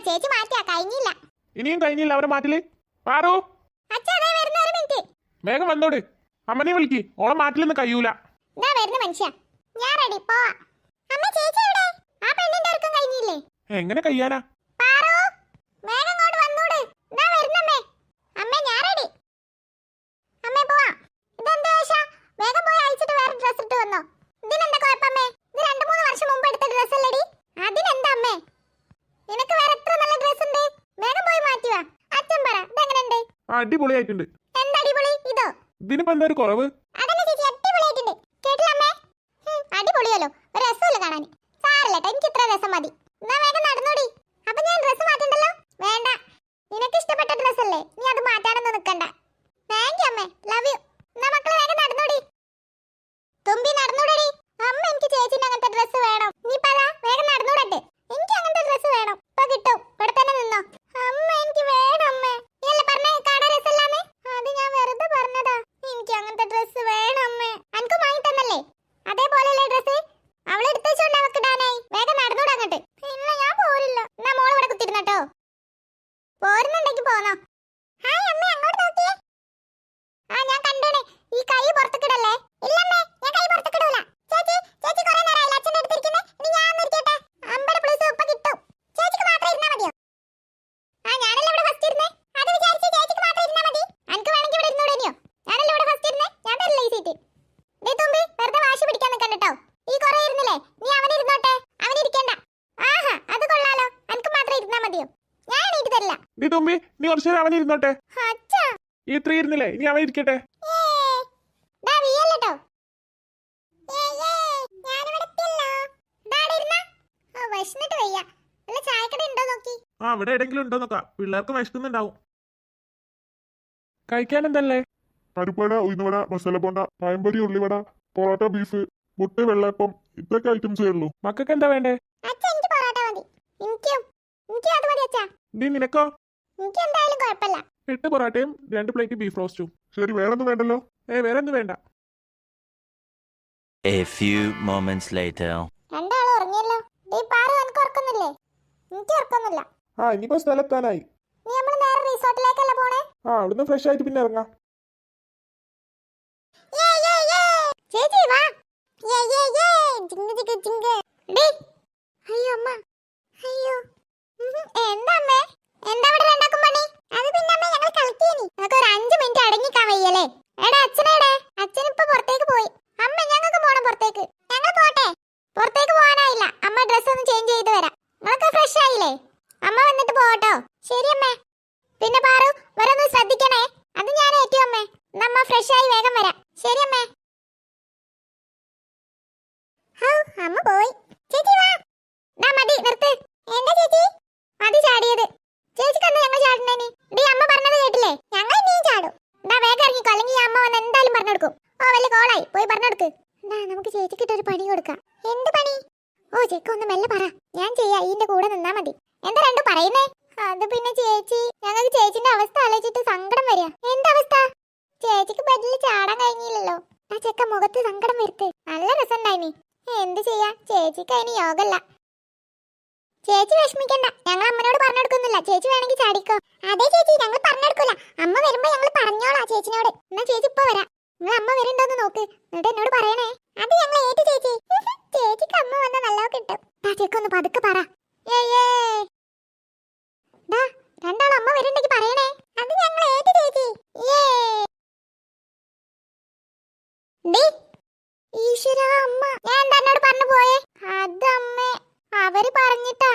ചേച്ചി മാറ്റിയാ, കഴിഞ്ഞില്ല. ഇനിയും കഴിഞ്ഞില്ല അവരെ മാറ്റില്. പാറു വേഗം വന്നോട്. അമ്മനെ വിളിക്ക്, ഓളെ മാറ്റിലൊന്നും കഴിയൂല. എങ്ങനെ കഴിയാനാ? അടിപൊളിയായിട്ടുണ്ട്. ഇതിനിപ്പോ എന്താ ഒരു കുറവ്? അടിപൊളിയല്ലോ, രസമല്ല കാണാൻ. സാരല്ലേട്ടാ, എനിക്ക് ഇത്ര രസം മതി. എന്നാ വേഗം നടന്നോടി. അപ്പൊ ഞാൻ ഡ്രസ് മാറ്റണ്ടല്ലോ? വേണ്ട, നിനക്ക് ഇഷ്ടപ്പെട്ട ഡ്രസ് അല്ലേ, നീ അത് മാറ്റാനൊന്നും നിക്കണ്ട. താങ്ക് യു അമ്മേ, ലവ് യു. എന്നാ മക്കളെ വേഗം നടന്നോടി. തുമ്പി നടന്നോടടി. അമ്മ എനിക്ക് ചേച്ചിന്റെ അങ്ങനത്തെ ഡ്രസ് വേണം. നീ പറ, വേഗം നടന്നോടട്ടെ. എനിക്ക് അങ്ങനത്തെ ഡ്രസ് വേണം. ഇപ്പൊ കിട്ടും, ഇവിടെ തന്നെ നിന്നോ. അമ്മ എനിക്ക് വേണം അമ്മേ. നീ അല്ലേ പറഞ്ഞേ കാണാൻ രസമല്ലാന്ന്? അത് ഞാൻ വെറുതെ പറഞ്ഞതാ. എനിക്ക് അങ്ങനത്തെ ഡ്രസ് വേണം അമ്മേ. അനക്ക് വാങ്ങി തന്നല്ലേ അതേപോലെയല്ലേ ഡ്രസ്? അവളെടുത്ത് വെച്ചോണ്ട് അവക്ക് ഇടാനായി. വേഗം നടന്നോട് അങ്ങോട്ട്. ഇല്ല ഞാൻ പോരില്ല. എന്നാ മോൾ ഇവിടെ കുത്തിരുന്നട്ടോ. പോരുന്നുണ്ടെങ്കിൽ പോന്നോ. ഹായ് അമ്മേ, അങ്ങോട്ട് നോക്കിയേ. ആ ഞാൻ കണ്ടേനെ. ഈ കൈ പുറത്തേക്കിടല്ലേ? ഇല്ലമ്മേ, ഞാൻ കൈ പുറത്തേക്കിടൂല. ചേച്ചി ചേച്ചി കുറെ നേരമായില്ല അച്ഛൻ്റെ അടുത്തിരിക്കുന്നേ. ഇനി ഞാൻ ഒന്ന് ഇരിക്കട്ടെ. 50 പ്ലസ് ഇപ്പൊ കിട്ടും. ചേച്ചിക്ക് മാത്രം ഇരുന്നാ മതിയോ? ആ ഞാനല്ലേ ഇവിടെ ഫസ്റ്റ് ഇരുന്നേ. അത് വിചാരിച്ച് ചേച്ചിക്ക് മാത്രം ഇരുന്നാ മതി. അനക്ക് വേണമെങ്കിൽ ഇവിടെ ഇരുന്നൂടേനിയോ? ഞാനല്ലേ ഇവിടെ ഫസ്റ്റ് ഇരുന്നേ. ഞാൻ തരില്ല ഈ സീറ്റ്. ദേ തുമ്പി, വെറുതെ വാശി പിടിക്കാൻ നിൽക്കണ്ടോ. ഈ കുറെ ഇരുന്നില്ലേ, നീ അവനിരുന്നോട്ടെ. അവനിരിക്കണ്ട. ആഹാ, അത് കൊള്ളാലോ. അനക്ക് മാത്രം ഇരുന്നാ മതിയോ? ഞാൻ എണീറ്റ് തരില്ല. നീ തുമ്പി, നീ കുറച്ചു നേരം അവനിരുന്നോട്ടെ. അച്ഛാ, ഈ 3 ഇരുന്നില്ലേ, ഇനി അവൻ ഇരിക്കട്ടെ. ആ ഇവിടെ എവിടെങ്കിലും ഉണ്ടോ നോക്കാം. പിള്ളേർക്ക് വിശക്കുന്നുണ്ടാവും. കഴിക്കാൻ എന്തല്ലേ? പരിപ്പട, ഉഴുന്നുവട, മസാല ബോണ്ട, പഴംപൊരി, ഉള്ളിവട, പൊറോട്ട, ബീഫ്, മുട്ട, വെള്ളയപ്പം, ഇത്രയൊക്കെ ഐറ്റംസേ ഉള്ളൂ. മക്കൾക്ക് എന്താ വേണ്ടേ? നീ നിനക്കോ? 8 പൊറോട്ടയും 2 പ്ലേറ്റ് ബീഫ് റോസ്റ്റും. ശരി, വേറൊന്നും വേണ്ടല്ലോ? വേറെ ഒന്നും വേണ്ട. A few moments later. രണ്ടാളും ഉറങ്ങിയല്ലോ. ഈ പാറു എനിക്ക് ഉറക്കുന്നില്ലേ? എനിക്ക് ഉറക്കുന്നില്ല. ആ ഇനിയിപ്പോ സ്ഥലത്താനായി. നീ നമ്മൾ നേരെ റിസോർട്ടിലേക്കല്ല പോണേ? ആ അവിടുന്ന് ഫ്രഷ് ആയിട്ട് പിന്നെ ഇറങ്ങാം. ചേച്ചി വാ. അയ്യോ അമ്മ, അയ്യോ. എന്താ അമ്മേ, എന്താ ഇവിടെ രണ്ടാക്കും പണി? അത് പിന്നെ അമ്മ ഞങ്ങൾ കളിക്കേനി. നമുക്ക് ഒരു 5 മിനിറ്റ് അടങ്ങിക്കാൻ വയ്യല്ലേ? എടാ അച്ഛനെടെ? അച്ഛൻ ഇപ്പൊ പുറത്തേക്ക് പോയി. അമ്മ ഞങ്ങൾക്ക് പോണം പുറത്തേക്ക്. ഞങ്ങൾ പോട്ടെ? പുറത്തേക്ക് പോകാനായില്ല. അമ്മ ഡ്രസ് ഒന്ന് ചേഞ്ച് ചെയ്ത് വരാം. നിങ്ങൾക്ക് ഫ്രഷ് ആയില്ലേ? അമ്മ വന്നിട്ട് പോകട്ടോ. ശരി അമ്മേ. പിന്നെ പാറു, വരൊന്ന് ശ്രദ്ധിക്കണേ. അത് ഞാൻ ഏറ്റു അമ്മേ. നമ്മ ഫ്രഷ് ആയി വേഗം വരാം. ശരി അമ്മേ. അമ്മ പോയി. ചേച്ചി വാ. മതി നിർത്ത്. എന്താ ചേച്ചി? മതി ചാടിയത്. ചേച്ചിക്ക് എന്താ ഞങ്ങൾ ചാടുന്നേന്? ഡീ അമ്മ പറഞ്ഞത് കേട്ടില്ലേ? ഞങ്ങൾ ഇനിയും ചാടും. വേഗം ഇറങ്ങിക്കോ, അല്ലെങ്കിൽ അമ്മ വന്ന് എന്തായാലും പറഞ്ഞെടുക്കും. ഓ വലിയ കോളായി, പോയി പറഞ്ഞെടുക്ക്. നമുക്ക് ചേച്ചിക്കിട്ടൊരു പണി കൊടുക്കാം. എന്ത് പണി? ഓ ചെക്ക ഒന്ന് മെല്ലെ പറ, ഞാൻ ചെയ്യാ. ഇതിന്റെ കൂടെ നിന്നാ മതി. എന്താ രണ്ടും പറയുന്നേ? അത് പിന്നെ ചേച്ചി, ഞങ്ങൾക്ക് ചേച്ചിന്റെ അവസ്ഥ ആലോചിച്ചിട്ട് സങ്കടം വരിക. എന്തവസ്ഥ? ചേച്ചിക്ക് ബെഡിൽ ചാടാൻ കഴിഞ്ഞില്ലല്ലോ. ആ ചെക്ക മുഖത്ത് സങ്കടം വരുത്ത്. നല്ല രസമുണ്ടായിനി. എന്ത് ചെയ്യാ, ചേച്ചിക്ക് അതിന് യോഗല്ല. ചേച്ചി വിഷമിക്കണ്ട, ഞങ്ങൾ അമ്മനോട് പറഞ്ഞെടുക്കുന്നില്ല. ചേച്ചി വേണമെങ്കിൽ ചാടിക്കോ. അതെ ചേച്ചി, ഞങ്ങൾ പറഞ്ഞെടുക്കൂല. അമ്മ വരുമ്പോ ഞങ്ങൾ പറഞ്ഞോളാം ചേച്ചിനോട്. എന്നാ ചേച്ചി ഇപ്പൊ വരാം. നിങ്ങൾ അമ്മ വരുന്നുണ്ടോന്ന് നോക്ക്, എന്നിട്ട് എന്നോട് പറയണേ. അത് ഞങ്ങൾ ഏറ്റു ചേച്ചി. ചേച്ചിക്ക് അമ്മ വന്ന നല്ലോ കിട്ടും. ചെക്കൊന്ന് പതുക്കെ പറ. രണ്ടാളും അമ്മ വരുന്നുണ്ടെങ്കിൽ പറയണേ. അത് ഞങ്ങൾ ഏറ്റു ചേച്ചി. ഈശ്വര അമ്മ, ഞാൻ എന്താ എന്നോട് പറഞ്ഞു പോയേ? അതമ്മേ അവര് പറഞ്ഞിട്ടാ.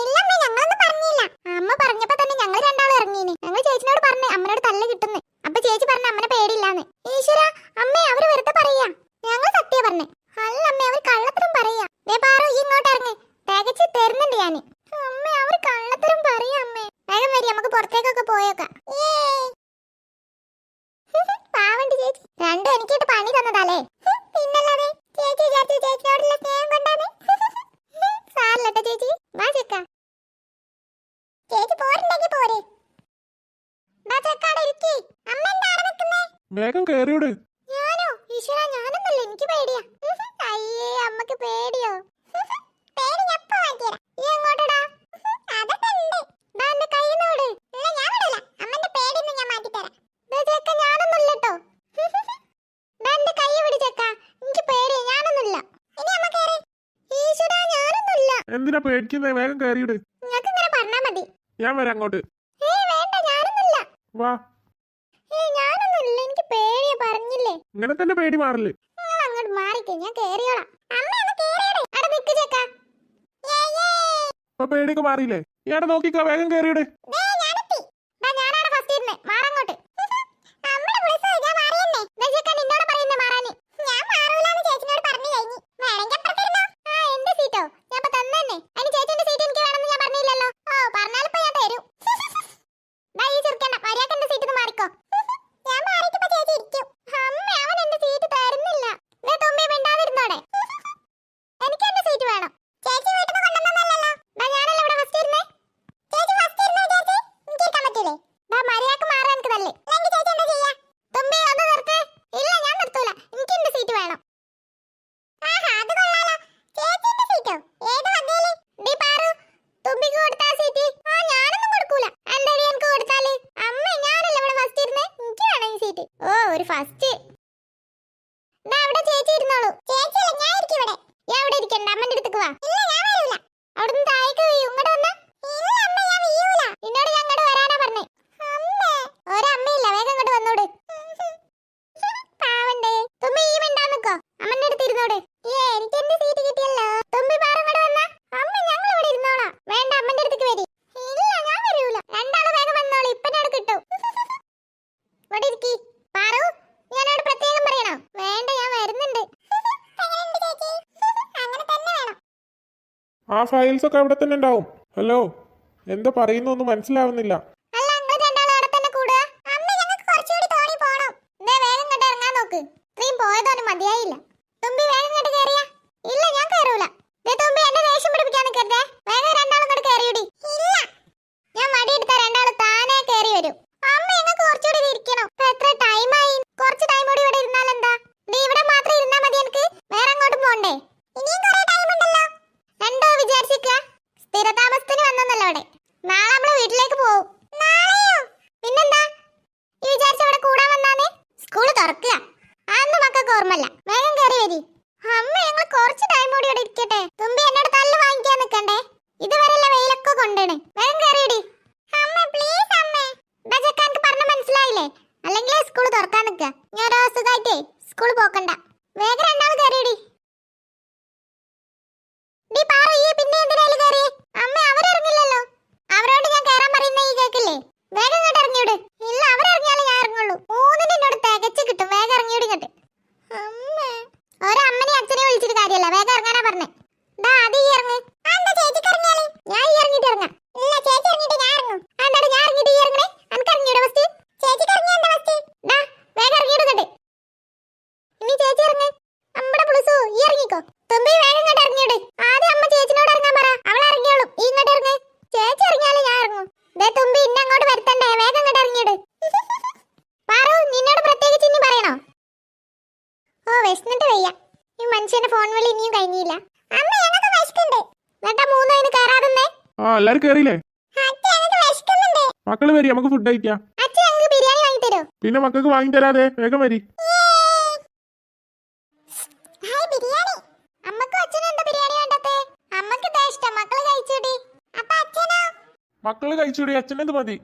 ഇല്ലമ്മേ, ഞങ്ങളൊന്നും പറഞ്ഞില്ല. അമ്മ പറഞ്ഞപ്പോ തന്നെ ഞങ്ങൾ രണ്ടാളും ഇറങ്ങീന്. ഞങ്ങൾ ചേച്ചിനോട് പറഞ്ഞേ അമ്മനോട് തല്ല് കിട്ടുന്നേ. അപ്പൊ ചേച്ചി പറഞ്ഞ അമ്മനെ പേടിയില്ലാന്ന്. ഈശ്വര അമ്മേ, അവര് വെറുതെ പറയാ. ഞങ്ങൾ സത്യം പറഞ്ഞേ. അല്ല അമ്മേ, അവർ കള്ളത്തരം പറയാ. പാറു ഇങ്ങോട്ട് ഇറങ്ങ്, തികച്ച് തരുന്നുണ്ട് ഞാന്. അമ്മേ അവർ കള്ളത്തരം പറയാ. അമ്മേ വേഗം വരി, നമുക്ക് പുറത്തേക്കൊക്കെ പോയേക്കാം. പാവണ്ട് ചേച്ചി, രണ്ടും എനിക്കിട്ട് പണി തന്നതല്ലേ. പിന്നല്ലാതെ ചേച്ചി ചേച്ചി ചേച്ചിയോടുള്ള സ്നേഹം കൊണ്ടാണ്. സാരല്ലട്ടോ ചേച്ചി, വാ ചെക്ക. ചേച്ചി പോരുണ്ടെങ്കിൽ പോരെ. അമ്മ എന്താണ് നിൽക്കുന്നേ? വേഗം കേറിയോട്. ഞാനോ? ഈശ്വര ഞാനൊന്നല്ല, എനിക്ക് പേടിയാ. അയ്യേ അമ്മക്ക് പേടിയോ? പേടി ഞപ്പ മാറ്റിയരാ. ഈ എങ്ങോട്ടടാ? അതൊക്കെ ഉണ്ട്. എന്തിനാ പേടിക്കുന്നേ? വേഗം കയറിയിട്. നിങ്ങൾക്ക് ഇങ്ങനെ പറഞ്ഞാ മതി. ഞാൻ വരാം അങ്ങോട്ട്. വേണ്ട, ഞാനൊന്നുമില്ല. വാ. ഞാനൊന്നുമില്ല, എനിക്ക് പേടിയാ, പറഞ്ഞില്ലേ. ഇങ്ങനെ തന്നെ പേടി മാറില്ലേ? നിങ്ങൾ അങ്ങോട്ട് മാറിക്കേ, ഞാൻ കേറിയോളാം. അമ്മ ഒന്ന് കേറിയിട്. അവിടെ നിക്ക് ചെക്ക. അപ്പൊ പേടിയൊക്കെ മാറിയില്ലേ? ഇയാടെ നോക്കിക്കോ, വേഗം കയറിയിട്. ഞാനെത്തി. ഞാനാണ് ഫസ്റ്റ് ഇരുന്ന്. മാറങ്ങോട്ട്. അമ്മയുടെ പ്ലീസ്, ഞാൻ മാറിയെന്നെ. ചെക്ക നിന്നോട് പറയുന്നേ മാറാന്. ഞാൻ മാറൂലെന്ന് ചേച്ചിനോട് പറഞ്ഞു കഴിഞ്ഞു. വേണമെങ്കിൽ അപ്പുറത്തിരുന്നോ. എന്റെ സീറ്റോ? ഞാൻ ഇപ്പൊ തന്നെ. അതിന് ചേച്ചിന്റെ സീറ്റ് എനിക്ക് വേണമെന്ന് ഞാൻ പറഞ്ഞില്ലല്ലോ. പറഞ്ഞാലിപ്പോ ഞാൻ തരും. ഈ ചെറുക്കണ്ട മര്യാദ എന്റെ സീറ്റിൽ നിന്ന് മാറിക്കോ. ഞാൻ മാറിയിട്ടിപ്പോ ചേച്ചി ഇരിക്കും. അമ്മ, അവൻ എന്റെ സീറ്റ് തരുന്നില്ല. തുമ്പി മിണ്ടാതിരുന്നോടെ. എനിക്ക് എന്റെ സീറ്റ് വേണം. ചേച്ചി വീട്ടിൽ നിന്ന് കൊണ്ടുവന്നല്ലോ. ഞാനല്ലേ ഇവിടെ ഫസ്റ്റ് ഇരുന്നേ. ചേച്ചി ഫസ്റ്റ് ഇരുന്നോ ചേച്ചി? എനിക്ക് ഇരിക്കാൻ പറ്റൂലേ? മര്യാദക്ക് മാറാൻ എനിക്ക് തല്ലേ. അല്ലെങ്കിൽ ചേച്ചി എന്താ ചെയ്യാ? തുമ്പി ഒന്ന് നിർത്ത്. ഇല്ല, ഞാൻ നിർത്തൂല. എനിക്ക് എന്റെ സീറ്റ് വേണം. അത് കൊള്ളാലോ. ചേച്ചിന്റെ സീറ്റോ? ഏത് വകയില്? ഡി പാറു, തുമ്പിക്ക് കൊടുത്താ സീറ്റ്? ഞാനൊന്നും കൊടുക്കൂല. എന്താടി എനിക്ക് കൊടുത്താല്? അമ്മ, ഞാനല്ലേ ഇവിടെ ഫസ്റ്റ് ഇരുന്നേ. എനിക്ക് വേണം ഈ സീറ്റ്. ഒരു ഫസ്റ്റ്. അവിടെ ചേച്ചി ഇരുന്നോളൂ. ചേച്ചിയല്ല, ഞാൻ ഇരിക്കും ഇവിടെ. ഞാൻ ഇവിടെ ഇരിക്കണ്ട, അമ്മന്റെ അടുത്തേക്ക് വാ. ഇല്ല, ഞാൻ വരൂല. അവിടുന്ന് താഴേക്ക് വീഴും. ഇങ്ങോട്ട് വന്നാ. ഇല്ല അമ്മ, ഞാൻ വീഴൂല. നിന്നോട് ഞാൻ ഇങ്ങോട്ട് വരാനാ പറഞ്ഞേ. അമ്മേ, ഒരമ്മയില്ല, വേഗം ഇങ്ങോട്ട് വന്നോട്. പാവണ്ടേ. തുമ്പി ഈ മിണ്ടാ നിക്കോ. അമ്മന്റെ അടുത്ത് ഇരുന്നോട്. എനിക്ക് എന്റെ സീറ്റ് കിട്ടിയല്ലോ. തുമ്പി പാറ ഇങ്ങോട്ട് വന്നാ. അമ്മ, ഞങ്ങൾ ഇവിടെ ഇരുന്നോളാം. വേണ്ട, അമ്മന്റെ അടുത്തേക്ക് വരി. ഇല്ല, ഞാൻ വരൂല. രണ്ടാളും വേഗം വന്നോളൂ. ഇപ്പൊ ഞാൻ കിട്ടും. ഇവിടെ ഇരിക്കി. പാറു, ഞാനോട് പ്രത്യേകം പറയണോ? വേണ്ട, ഞാൻ വരുന്നുണ്ട്. അങ്ങനെ തന്നെ വേണം. ആ ഫയൽസ് ഒക്കെ അവിടെ തന്നെ ഉണ്ടാവും. ഹലോ, എന്താ പറയുന്നൊന്നും മനസ്സിലാവുന്നില്ല. അല്ല, നിങ്ങൾ രണ്ടാളും അവിടെ തന്നെ കൂടുക. അമ്മ, ഞങ്ങൾക്ക് കുറച്ചുകൂടി തോണി പോണം. വേഗം ഇങ്ങോട്ട് ഇറങ്ങാൻ നോക്ക്. ഇത്രയും പോയതൊന്നും മതിയായില്ല. തുമ്പി വേഗം ഇങ്ങോട്ട് കയറിയാ. ഇല്ല, ഞാൻ കയറൂല. തുമ്പി എന്നെ ദേഷ്യം പിടിപ്പിക്കാൻ നിൽക്കരുതേ. വേഗം രണ്ടാളും ഇങ്ങോട്ട് കയറിയിടി. ഇല്ല, ഞാൻ മടിയെടുത്ത രണ്ടാളും താനേ കയറി വരും. അമ്മ, ഞങ്ങൾക്ക് കുറച്ചുകൂടി ഇരിക്കണം. ഇപ്പൊ എത്ര ടൈമായി? കുറച്ച് ടൈം കൂടി ഇവിടെ ഇരുന്നാൽ എന്താ? ഇവിടെ മാത്രം ഇരുന്നാ മതി. എനിക്ക് വേറെ അങ്ങോട്ടും പോണ്ടേ? ഇനിയും കുറെ ടൈം ഉണ്ടല്ലോ. രണ്ടോ വിചാരിച്ചിക്ക സ്ഥിരതാമസത്തിന് വന്നല്ലോ അവിടെ. നാളെ നമ്മള് വീട്ടിലേക്ക് പോവും. നാളെയോ? പിന്നെന്താ ഈ വിചാരിച്ച ഇവിടെ കൂടാൻ വന്നാന്ന്? സ്കൂള് തുറക്കുക. അന്ന് മക്കൾക്ക് ഓർമ്മല്ല. വേഗം കയറി വരി. അമ്മ, ഞങ്ങൾ കുറച്ച് ടൈം കൂടി ഇവിടെ ഇരിക്കട്ടെ. തുമ്പി എന്നോട് തല്ല് വാങ്ങിക്കാൻ നിൽക്കണ്ടേ. ഇതുവരെയുള്ള വെയിലൊക്കെ കൊണ്ടേണ്. വേഗം കയറിയിടി. അമ്മ, പ്ലീസ് അമ്മേ. ചെക്കാർക്ക് പറഞ്ഞ മനസ്സിലായില്ലേ? അല്ലെങ്കിൽ സ്കൂള് തുറക്കാൻ നിൽക്കുക. ഞാൻ ഒരു അസുഖമായിട്ടേ സ്കൂള് പോക്കണ്ട. വേഗം രണ്ടാൾ കയറിയിടി. പിന്നെ എന്തിനാലും കയറിയേ? അമ്മ, അവരിറങ്ങില്ലല്ലോ. അവരോട് ഞാൻ കയറാൻ പറയുന്ന ഈ കേക്കില്ലേ? വേഗം ഇങ്ങോട്ട് ഇറങ്ങിയോട്. ഇല്ല, അവരിറങ്ങിയാലേ ഞാൻ ഇറങ്ങുള്ളൂ. മൂന്നിന് എന്നോട് തികച്ച് കിട്ടും. വേഗം ഇറങ്ങിയോട് ഇങ്ങോട്ട്. അമ്മേ, ഒരമ്മനെ അച്ഛനെ വിളിച്ചിട്ട് കാര്യമല്ല. വേഗം ഇറങ്ങാനാ പറഞ്ഞേ. അത് ഈ ഇറങ്ങ്. ചേച്ചിക്ക് ഇറങ്ങിയാലേ ഞാൻ ഈ ഇറങ്ങിട്ട് ഇറങ്ങാം. ഇല്ല, ചേച്ചി ഇറങ്ങിട്ട് ഞാൻ ഇറങ്ങും. എന്താണ് ഞാൻ ഇറങ്ങിട്ട് ഈ ഇറങ്ങണേ? അനക്ക് ഇറങ്ങിയോടെ ഫസ്റ്റ്? ചേച്ചിക്ക് ഇറങ്ങിയ എന്താ ഫസ്റ്റ്? വേഗം ഇറങ്ങിയിടുന്നുണ്ട്. ഇനി ചേച്ചി ഇറങ്ങ്. അമ്മടെ പുളിസു, ഈ ഇറങ്ങിക്കോ. തുമ്പി വേഗം ഇങ്ങോട്ട് ഇറങ്ങിയോട്. ആദ്യം അമ്മ ചേച്ചിനോട് ഇറങ്ങാൻ പറ. അവൾ ഇറങ്ങിയോളും. ഈ ഇങ്ങോട്ട് ഇറങ്ങ്. ചേച്ചി ഇറങ്ങിയാലേ ഞാൻ ഇറങ്ങും. തുമ്പി ഇന്നെ അങ്ങോട്ട് വരുത്തണ്ടേ. വേഗം ഇങ്ങോട്ട് ഇറങ്ങിയോട്. പാറു, നിന്നോട് പ്രത്യേകിച്ച് ഇനി പറയണോ? വിശന്നിട്ട് വയ്യ. ഈ മനുഷ്യന്റെ ഫോൺ വിളി ഇനിയും കഴിഞ്ഞില്ല. അമ്മ, ഞങ്ങൾക്ക് വിശക്കുന്നുണ്ട്. എന്നിട്ടാ മൂന്നോ ഇതിന് കയറാതെന്നേ? എല്ലാരും കേറിയില്ലേ? ഞങ്ങൾക്ക് വിശക്കുന്നുണ്ട്. മക്കള് വരി, നമുക്ക് ഫുഡ് കഴിക്കാം. അച്ഛൻ ഞങ്ങൾക്ക് ബിരിയാണി വാങ്ങി തരോ? പിന്നെ മക്കൾക്ക് വാങ്ങി തരാതെ. വേഗം വരി. ബിരിയാണി. അമ്മക്കും അച്ഛനും എന്താ ബിരിയാണി വേണ്ടത്തെ? അമ്മക്ക് ഇതാ ഇഷ്ടം. മക്കള് കഴിച്ചോടി. അപ്പൊ അച്ഛനോ? മക്കള് കഴിച്ചൂടി, അച്ഛനെന്ത് മതി.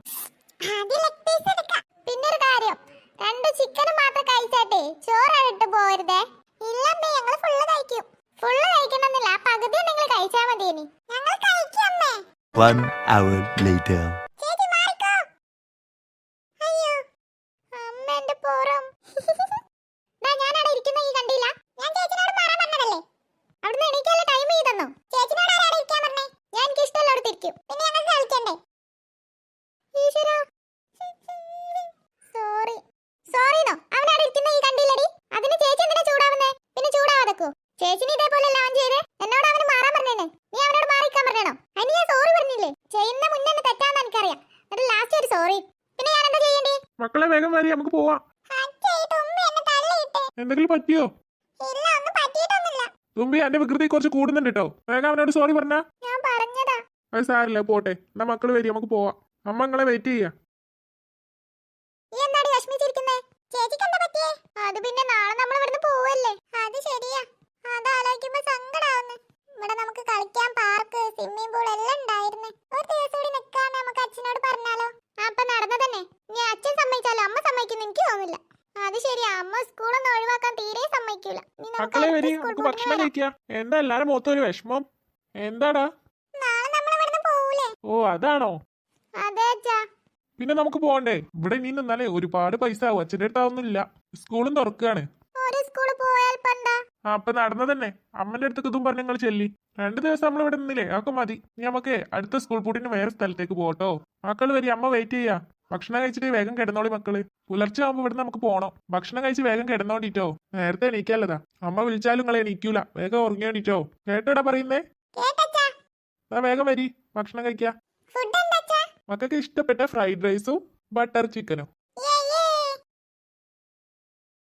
പിന്നൊരു കാര്യം, 2 ചിക്കനും മാത്രം കഴിച്ചാട്ടെ ചോറ് ഇട്ട് പോരുതേ. ഇല്ലമ്മേ, ഞങ്ങൾ ഫുള്ള് കഴിക്കും. ഫുള്ള് കഴിക്കണമെന്നില്ല, പകുതി എന്തെങ്കിലും കഴിച്ചാൽ മതിയേനി. ഞങ്ങൾ കഴിക്കമ്മേ. 1 hour later. ചേച്ചി മാറിക്കോ. അയ്യോ, അമ്മ എന്റെ പോറം. ഞാനവിടെ ഇരിക്കുന്ന ഈ കണ്ടില്ല. ഞാൻ ചേച്ചിനോട് മാറാൻ പറഞ്ഞതല്ലേ? അവിടുന്ന് എണീക്കാനുള്ള ടൈം ചെയ്തെന്നോ? ചേച്ചിനോട് ആരാ ഇരിക്കാൻ പറഞ്ഞേ? ഞാൻ എനിക്ക് ഇഷ്ടമുള്ള അടുത്ത് ഇരിക്കും. പിന്നെ ഞങ്ങൾക്ക് കളിക്കണ്ടേ? ഈശ്വരാ, സോറി. സോറിനോ? അവനവിടെ ഇരിക്കുന്ന ഈ കണ്ടില്ലടി. അതിന് ചേച്ചി എന്തിനാ ചൂടാവുന്നേ? പിന്നെ ചൂടാവാതെക്കോ. ചേച്ചിന് ഇതേപോലെ അല്ല അവൻ ചെയ്തേ. എന്നോട് അവന് മാറാൻ പറഞ്ഞേനെ. നീ അവനോട് മാറിക്കാൻ പറഞ്ഞോ? അതിന് ഞാൻ സോറി പറഞ്ഞില്ലേ? ചെയ്യുന്ന മുന്നേ തെറ്റാന്ന് എനിക്കറിയാം. എന്നിട്ട് ലാസ്റ്റ് ഒരു സോറി. പിന്നെ ഞാൻ എന്താ ചെയ്യണ്ടേ? മക്കളെ വേഗം വരി, നമുക്ക് പോവാം. എന്തെങ്കിലും പറ്റിയോ? ഇല്ല, ഒന്നും പറ്റിയിട്ടൊന്നുമില്ല. തുമ്പി, എന്റെ വികൃതി കുറച്ച് കൂടുന്നുണ്ട് കേട്ടോ. വേഗം അവനോട് സോറി പറഞ്ഞാ. ഞാൻ പറഞ്ഞതാ. അത് സാരില്ല, പോട്ടെ. എന്നാ മക്കള് വരി, നമുക്ക് പോവാം. അമ്മ നിങ്ങളെ വെയിറ്റ് ചെയ്യാ. നീ എന്താടി വിഷമിച്ചിരിക്കുന്നേ? ചേച്ചിക്ക് എന്താ പറ്റിയേ? അത് പിന്നെ നാളെ നമ്മൾ ഇവിടുന്ന് പോവല്ലേ? അത് ശരിയാ. അതാലോചിക്കുമ്പോ സങ്കടാവുന്നു. ഇവിടെ നമുക്ക് കളിക്കാൻ പാർക്ക് മക്കളെ വരി സ്കൂൾ നമുക്ക് പൂട്ടിന് ഭക്ഷണം വരാം. കഴിക്കാം. എന്താ എല്ലാരും മൊത്തം ഒരു വിഷമം? എന്താടാ? നാളെ നമ്മൾ ഇവിടുന്ന് പോവൂലേ? ഓ അതാണോ? അതെ അച്ഛാ. പിന്നെ നമുക്ക് പോണ്ടേ? ഇവിടെ നീ നിന്നാലേ ഒരുപാട് പൈസ ആവും. അച്ഛൻ്റെ അടുത്താവുന്നില്ല. സ്കൂളും തുറക്കുകയാണ്. ഒരു സ്കൂൾ പോയാൽ പണ്ടാ. ആ അപ്പൊ നടന്നതന്നെ. അമ്മന്റെ അടുത്തേക്ക് ഇതും പറഞ്ഞ് നിങ്ങൾ ചെല്ലി. 2 ദിവസം നമ്മൾ ഇവിടെ നിന്നില്ലേ? അതൊക്കെ മതി. നീ നമുക്ക് അടുത്ത സ്കൂൾ പൂട്ടിന് വേറെ സ്ഥലത്തേക്ക് പോട്ടോ. മക്കള് വരി, അമ്മ വെയിറ്റ് ചെയ്യാ. ഭക്ഷണം കഴിച്ചിട്ട് വേഗം കിടന്നോളി മക്കള്. പുലർച്ചെ ആകുമ്പോ ഇവിടെ നമുക്ക് പോണം. ഭക്ഷണം കഴിച്ച് വേഗം കിടന്നോണ്ടിട്ടോ. നേരത്തെ എണീക്കല്ലതാ. അമ്മ വിളിച്ചാലും നിങ്ങൾ എണീക്കൂല. വേഗം ഉറങ്ങിയോണ്ടിട്ടോ. കേട്ടോടാ പറയുന്നേ? കേട്ടച്ചാ. എന്നാ വേഗം വരി, ഭക്ഷണം കഴിക്കാ. ഫുഡ് എന്താ അച്ഛാ? മക്കൾക്ക് ഇഷ്ടപ്പെട്ട ഫ്രൈഡ് റൈസും ബട്ടർ ചിക്കനും.